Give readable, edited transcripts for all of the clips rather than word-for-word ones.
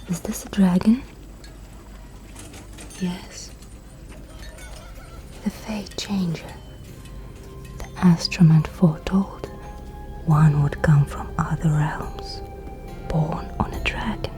Is this a dragon? Yes. The fate changer. The Astromant foretold one would come from other realms, born on a dragon.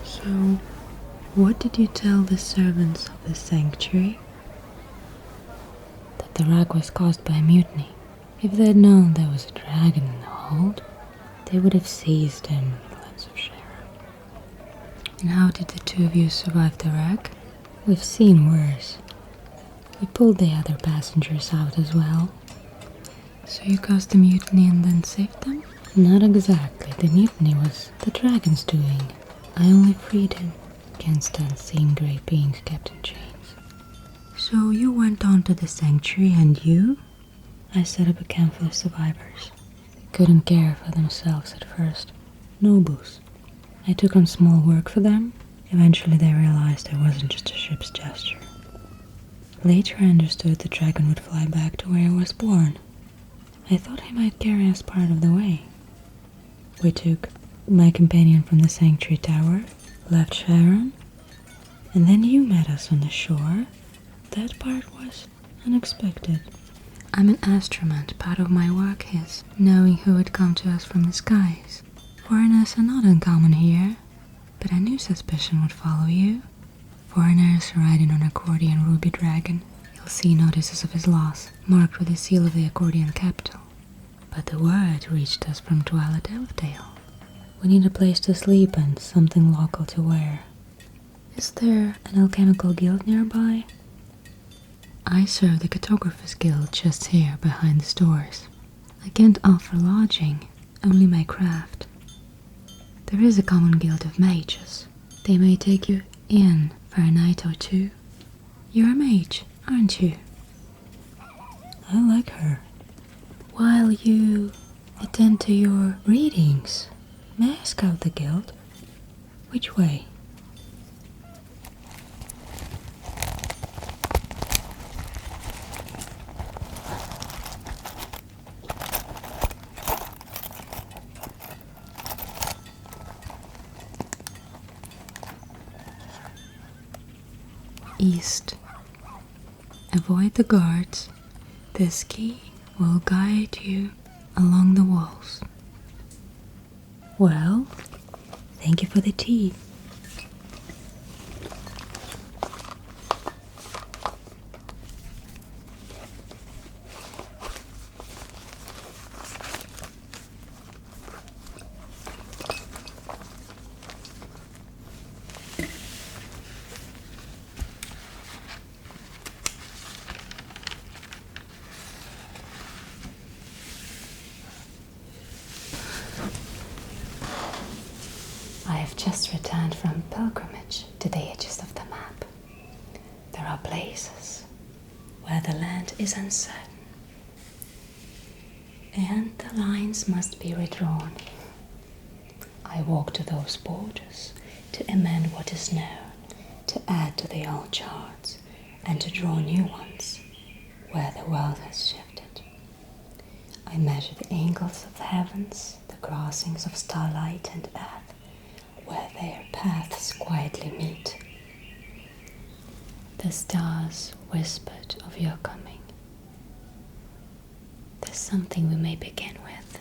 So, what did you tell the servants of the sanctuary? That the wreck was caused by a mutiny. If they'd known there was a dragon in the hold, they would have seized him with lots of sheriff. And how did the two of you survive the wreck? We've seen worse. We pulled the other passengers out as well. So you caused the mutiny and then saved them? Not exactly. The mutiny was the dragon's doing. I only freed him. Can't stand seeing great beings kept in chains. So you went on to the sanctuary, and you? I set up a camp for the survivors. They couldn't care for themselves at first. Nobles. I took on small work for them. Eventually they realized I wasn't just a ship's gesture. Later I understood the dragon would fly back to where I was born. I thought he might carry us part of the way. We took my companion from the sanctuary tower, left Sharon, and then you met us on the shore. That part was unexpected. I'm an Astromant. Part of my work is knowing who would come to us from the skies. Foreigners are not uncommon here, but I knew suspicion would follow you. Foreigners riding on accordion ruby dragon. You'll see notices of his loss, marked with the seal of the accordion capital. But the word reached us from Twilight Elfdale. We need a place to sleep and something local to wear. Is there an alchemical guild nearby? I serve the Cartographers Guild just here behind the stores. I can't offer lodging, only my craft. There is a common guild of mages. They may take you in for a night or two. You're a mage, aren't you? I like her. While you attend to your readings, may I scout the guild? Which way? East. Avoid the guards. This key will guide you along the walls. Well, thank you for the tea. I have just returned from pilgrimage to the edges of the map. There are places where the land is uncertain, and the lines must be redrawn. I walk to those borders to amend what is known, to add to the old charts, and to draw new ones where the world has shifted. I measure the angles of the heavens, the crossings of starlight and earth, where their paths quietly meet. The stars whispered of your coming. There's something we may begin with.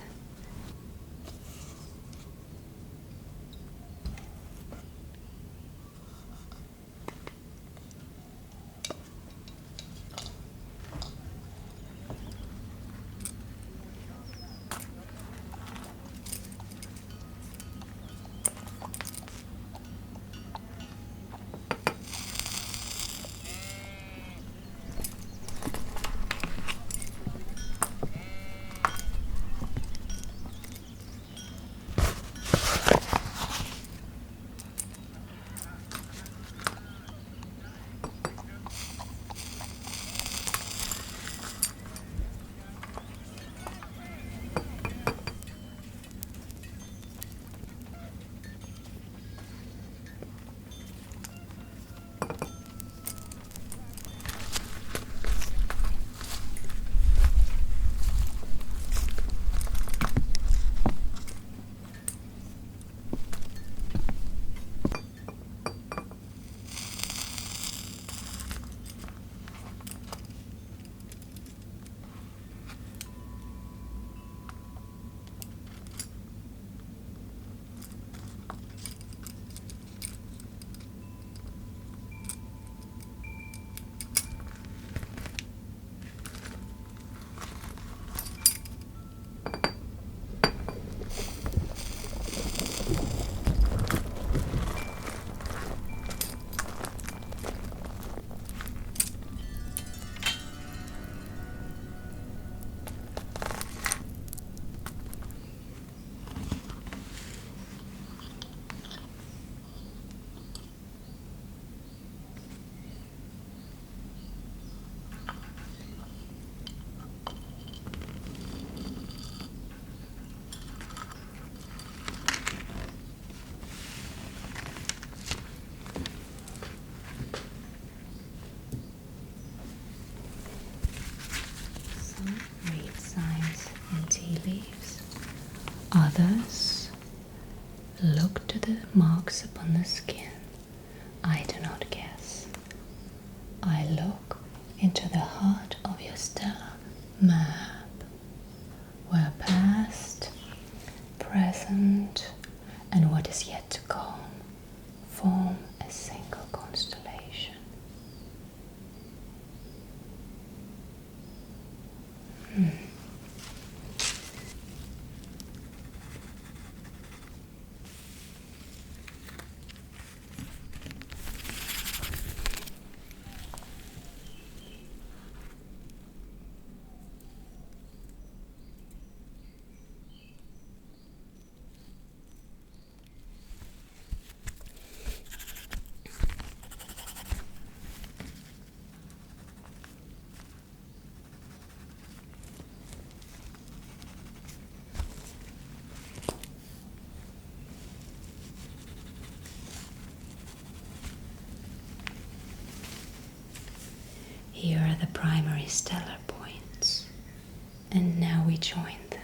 Others look to the marks upon the skin. I do not guess. I look into the heart of your stellar map, where past, present, and what is yet to come form a single constellation. Here are the primary stellar points, and now we join them.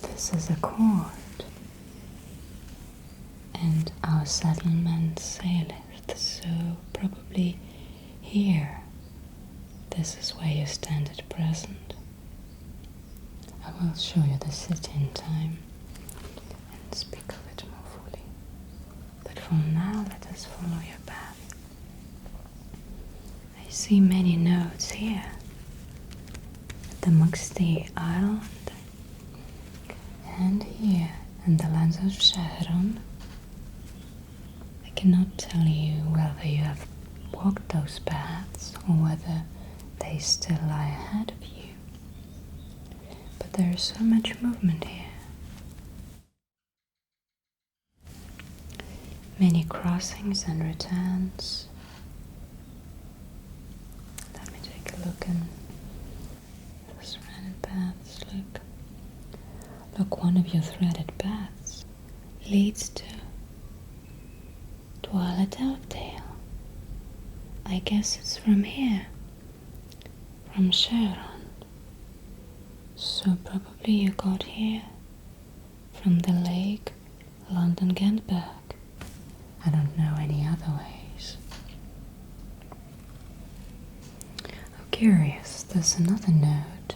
This is a court, and our settlement saileth, so probably here. This is where you stand at present. I will show you the city in time and speak of it more fully. But for now, let us follow your path. I see many notes here. Amongst the island, and here in the lands of Sieun. I cannot tell you whether you have walked those paths or whether they still lie ahead of you. But there is so much movement here. Many crossings and returns. Let me take a look and those threaded paths. Look, one of your threaded paths leads to Twilight Elfdale. I guess it's from here, from Sieun. So probably you got here from the lake, London Gentberg. I don't know any other ways. Oh, curious, there's another note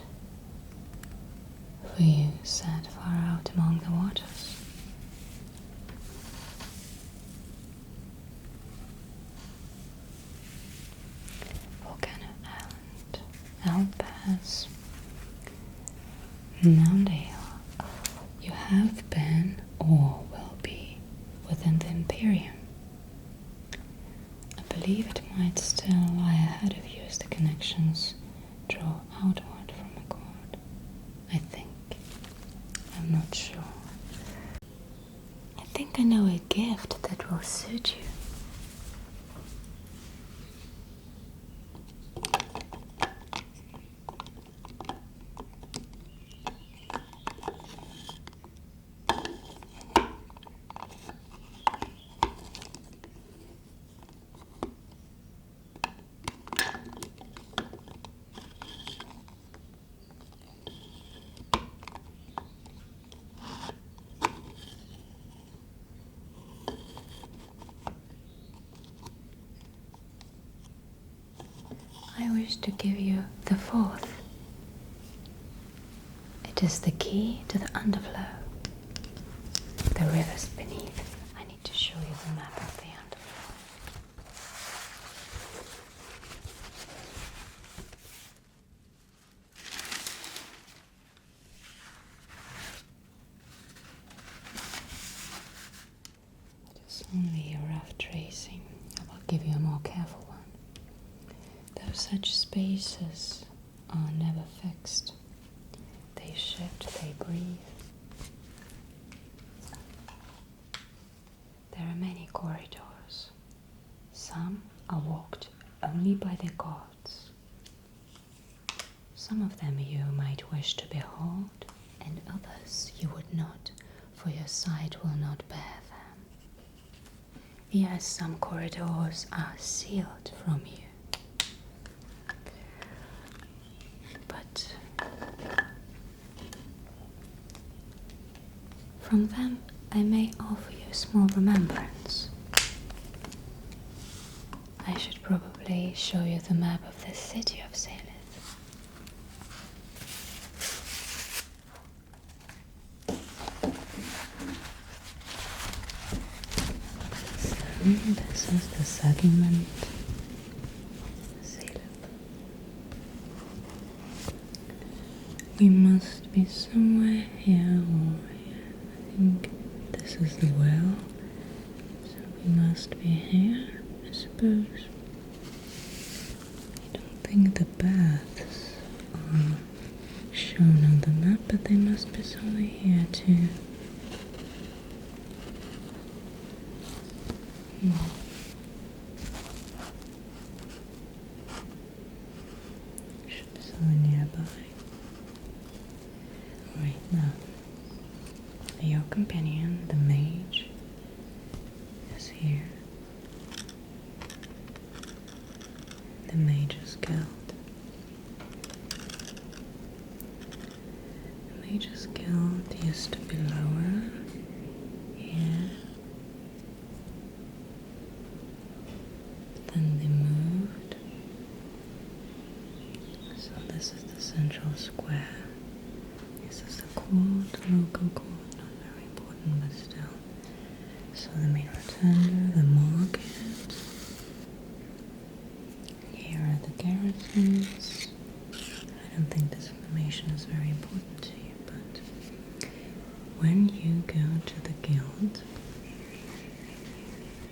for you set far out among the waters. Volcano Island, Alpass, Moundale. You have been or will be within the Imperium. I believe it might still lie ahead of you as the connections draw outward from a cord. I think. I'm not sure. I think I know a gift that will suit you. choose to give you the fourth. It is the key to the underflow. The rivers beneath. I need to show you the map of the underflow. It's only a rough tracing. I will give you a more careful one. Though such spaces are never fixed. They shift, they breathe. There are many corridors. Some are walked only by their gods. Some of them you might wish to behold, and others you would not, for your sight will not bear them. Yes, some corridors are sealed from you. But from them I may offer you a small remembrance. I should probably show you the map of the city of Sieun. This is the settlement. We must be somewhere here or here. I think this is the well. So we must be here, I suppose. I don't think the baths are shown on the map, but they must be somewhere here too. Should be somewhere nearby. Right now, your companion, the mage, is here. The Mage's Guild. The Mage's Guild used to be lower here. Then they moved. So this is the central square. This is the court, local court, not very important, but still. So the main rotunda, the market. Here are the garrisons. I don't think this information is very important to you, but when you go to the guild,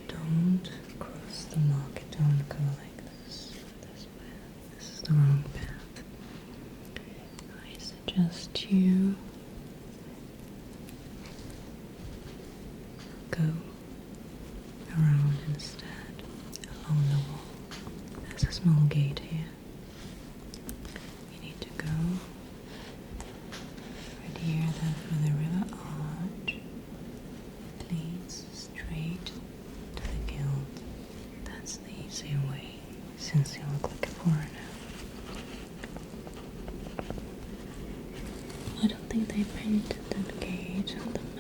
don't cross the market, don't go like this way. This is the wrong path. I suggest you go around instead, along the wall. There's a small gate here. You need to go right here, then through the river arch. It leads straight to the guild. That's the easier way, since you look like a foreigner. I don't think they painted that gate on the map.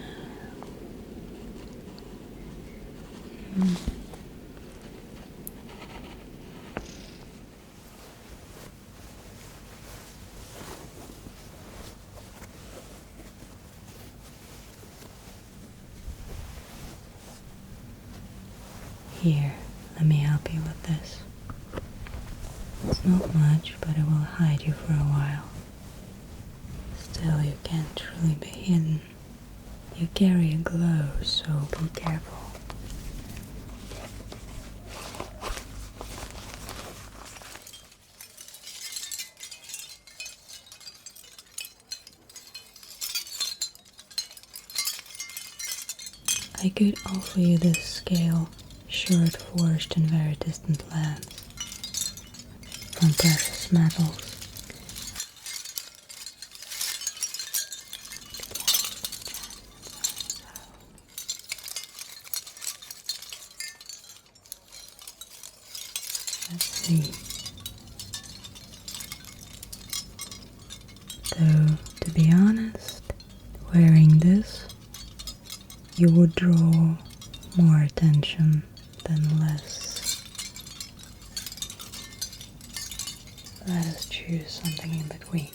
Here, let me help you with this. It's not much, but it will hide you for a while. Still, you can't truly be hidden. You carry a glow, so be careful. I could offer you this scale, sure it forged in very distant lands, from precious metals. Let's see. Though, to be honest, wearing this, you would draw more attention than less. choose something in between.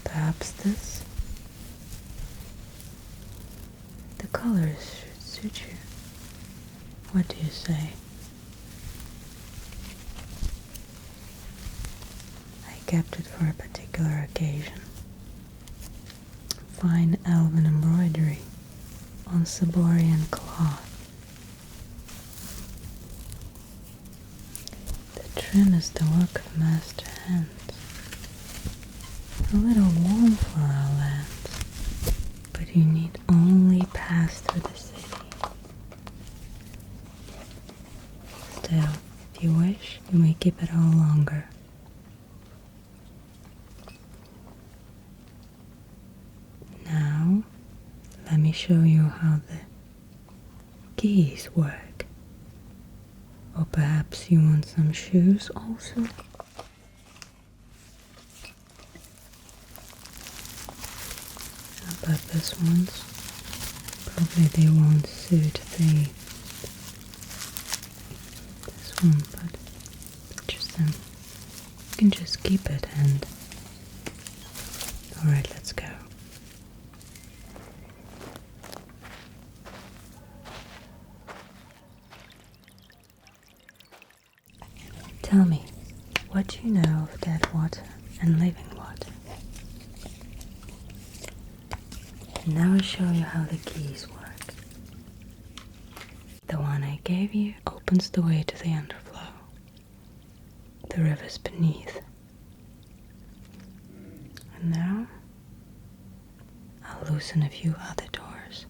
Perhaps this? The colors should suit you. What do you say? I kept it for a particular occasion. Fine elven embroidery on Siborian cloth. The trim is the work of master hands. A little warm for our lands, but you need only pass through the city. Still, if you wish, you may keep it all longer. Now, let me show you how the keys work. Or perhaps you want some shoes also? How about this ones? Probably they won't suit this one, but just them. You can just keep it and... Alright, let's go. Tell me, what do you know of dead water and living water? And now I'll show you how the keys work. The one I gave you opens the way to the underflow, the rivers beneath. And now, I'll loosen a few other doors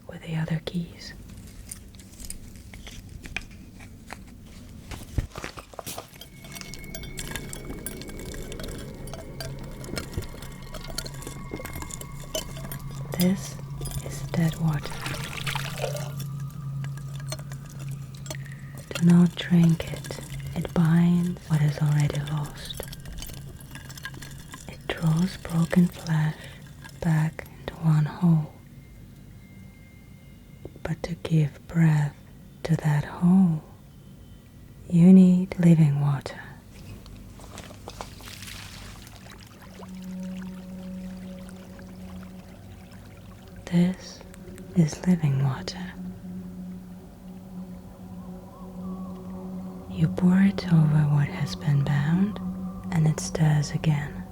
with the other keys. This is dead water. Do not drink it. It binds what is already lost. It draws broken flesh back into one whole. But to give breath to that whole, you need living water. This is living water. You pour it over what has been bound, and it stirs again.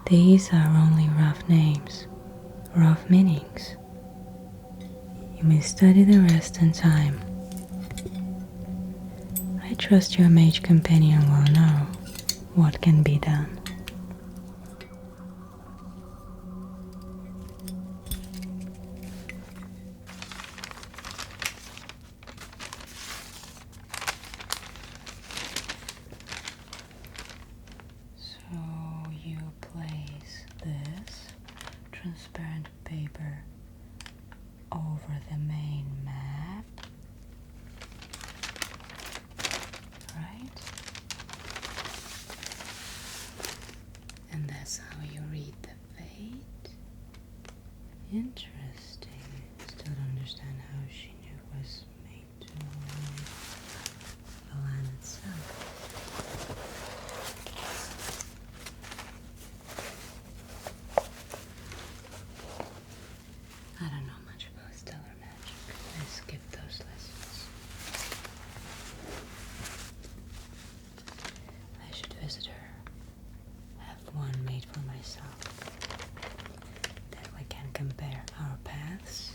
These are only rough names, rough meanings. You may study the rest in time. I trust your mage companion will know what can be done. So you place this transparent paper over the main map. Right? And that's how you read the fate. Interesting. Still don't understand how she knew it was made to the land itself. I don't know much about stellar magic. I skipped those lessons. I should visit her. Have one made for myself. Then we can compare our paths.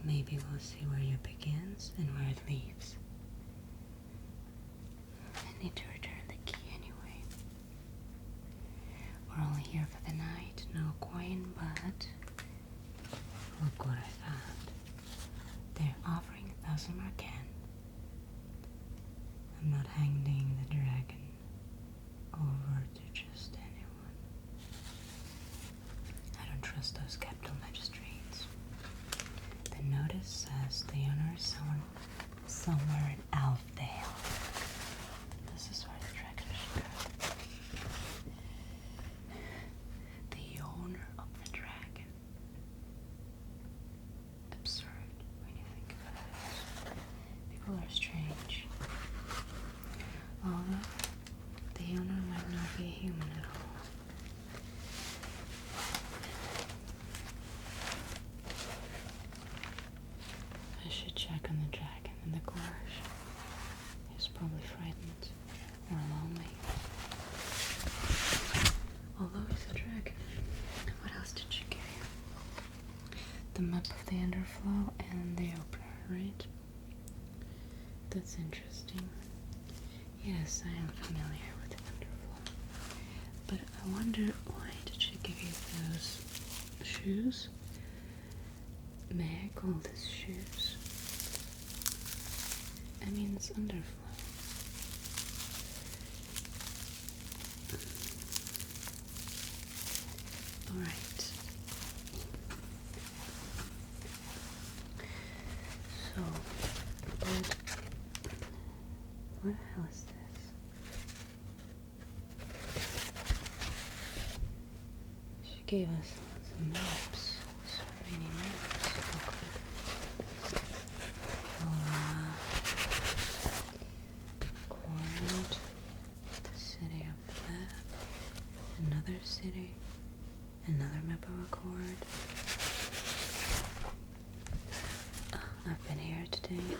Maybe we'll see where you begins and where it leaves. I need to return the key anyway. We're only here for the night. No coin, but look what I found. They're offering 1,000 marcan. I'm not handing the dragon over to just anyone. I don't trust those capital magistrates. The notice says there's someone somewhere in Alfdale. This is where the dragon should go. The owner of the dragon. Absurd when you think about it. People are strange. Although the owner might not be a human at all. I should check on the dragon in the gorge. He's probably frightened or lonely. Although he's a dragon. What else did you give you? The map of the underflow and the opener, right? That's interesting. Yes, I am familiar with the underflow. But I wonder, why did she give you those shoes? May I call this shoes? I mean, it's underflow. Alright. So, but what the hell is this? She gave us some maps. So many maps. Cord, the city of that, another city, another map of a cord. I've been here today.